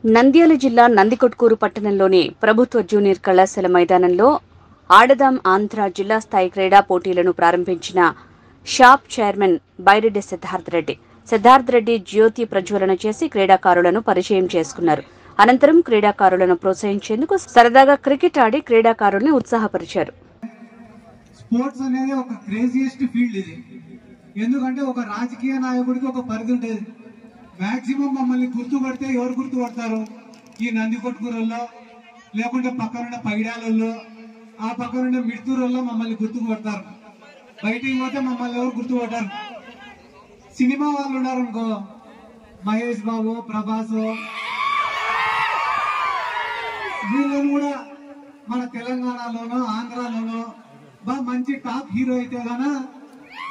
నంద్యాల జిల్లా నందికొట్కూరు పట్టణంలోని ప్రభుత్వ జూనియర్ కళాశాల మైదానంలో ఆడదాం ఆంధ్ర జిల్లా స్థాయి క్రీడా పోటీలను ప్రారంభించిన షాప్ చైర్మన్ బైరెడ్డి సిద్ధార్థ్ రెడ్డి జ్యోతి ప్రజ్వలన చేసి క్రీడాకారులను పరిచయం చేసుకున్నారు. అనంతరం క్రీడాకారులను ప్రోత్సహించేందుకు సరదాగా క్రికెట్ ఆడి క్రీడాకారుల్ని ఉత్సాహపరిచారు. స్పోర్ట్స్ అనేది ఒక క్రేజియస్ట్ ఫీల్డ్ ఇది. ఎందుకంటే ఒక రాజకీయ నాయకుడికి ఒక పరిధి ఉంటుంది. మాక్సిమం మమ్మల్ని గుర్తుపడితే ఎవరు గుర్తుపడతారు? ఈ నందికొట్కూరులో, లేకుంటే పక్కనున్న పైడాలలో, ఆ పక్కనున్న మిడ్తూరులో మమ్మల్ని గుర్తుపడతారు. బయటికి పోతే మమ్మల్ని ఎవరు గుర్తుపడతారు? సినిమా వాళ్ళు ఉన్నారు అనుకో, మహేష్ బాబు, ప్రభాస్, వీళ్ళని కూడా మన తెలంగాణలోనో ఆంధ్రాలోనో బాగా మంచి టాప్ హీరో అయితే గాన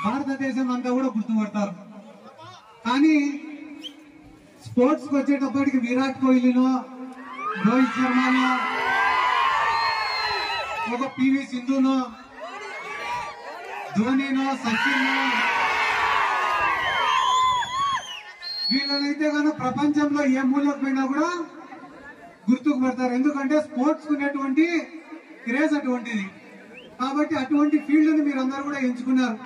భారతదేశం అంతా కూడా గుర్తుపడతారు. కానీ స్పోర్ట్స్ కి వచ్చేటప్పటికి విరాట్ కోహ్లీనో, రోహిత్ శర్మనో, ఒక పివి సింధునో, ధోనినో, సచిన్నో, వీళ్ళనైతే కనుక ప్రపంచంలో ఏ మూలకు పోయినా కూడా గుర్తుకు పెడతారు. ఎందుకంటే స్పోర్ట్స్ ఉన్నటువంటి క్రేజ్ అటువంటిది. కాబట్టి అటువంటి ఫీల్డ్ ని మీరందరూ కూడా ఎంచుకున్నారు.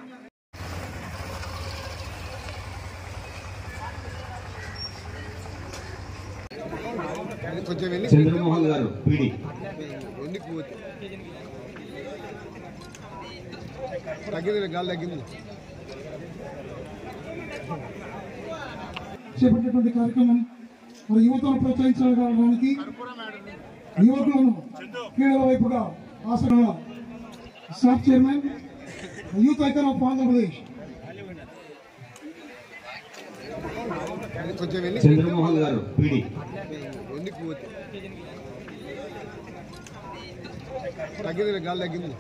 చంద్రమోహన్ గారు పీడి తగ్గింది, గాలి తగ్గింది. చేపట్టేటువంటి కార్యక్రమం మరి యువతను ప్రోత్సహించడానికి యువకులను క్రీడల వైపుగా ఆసక్తిగా shop chairman youth icon of Andhra Pradesh Chandramohan గారు పీడి తగ్గింది, గాలి తగ్గింది.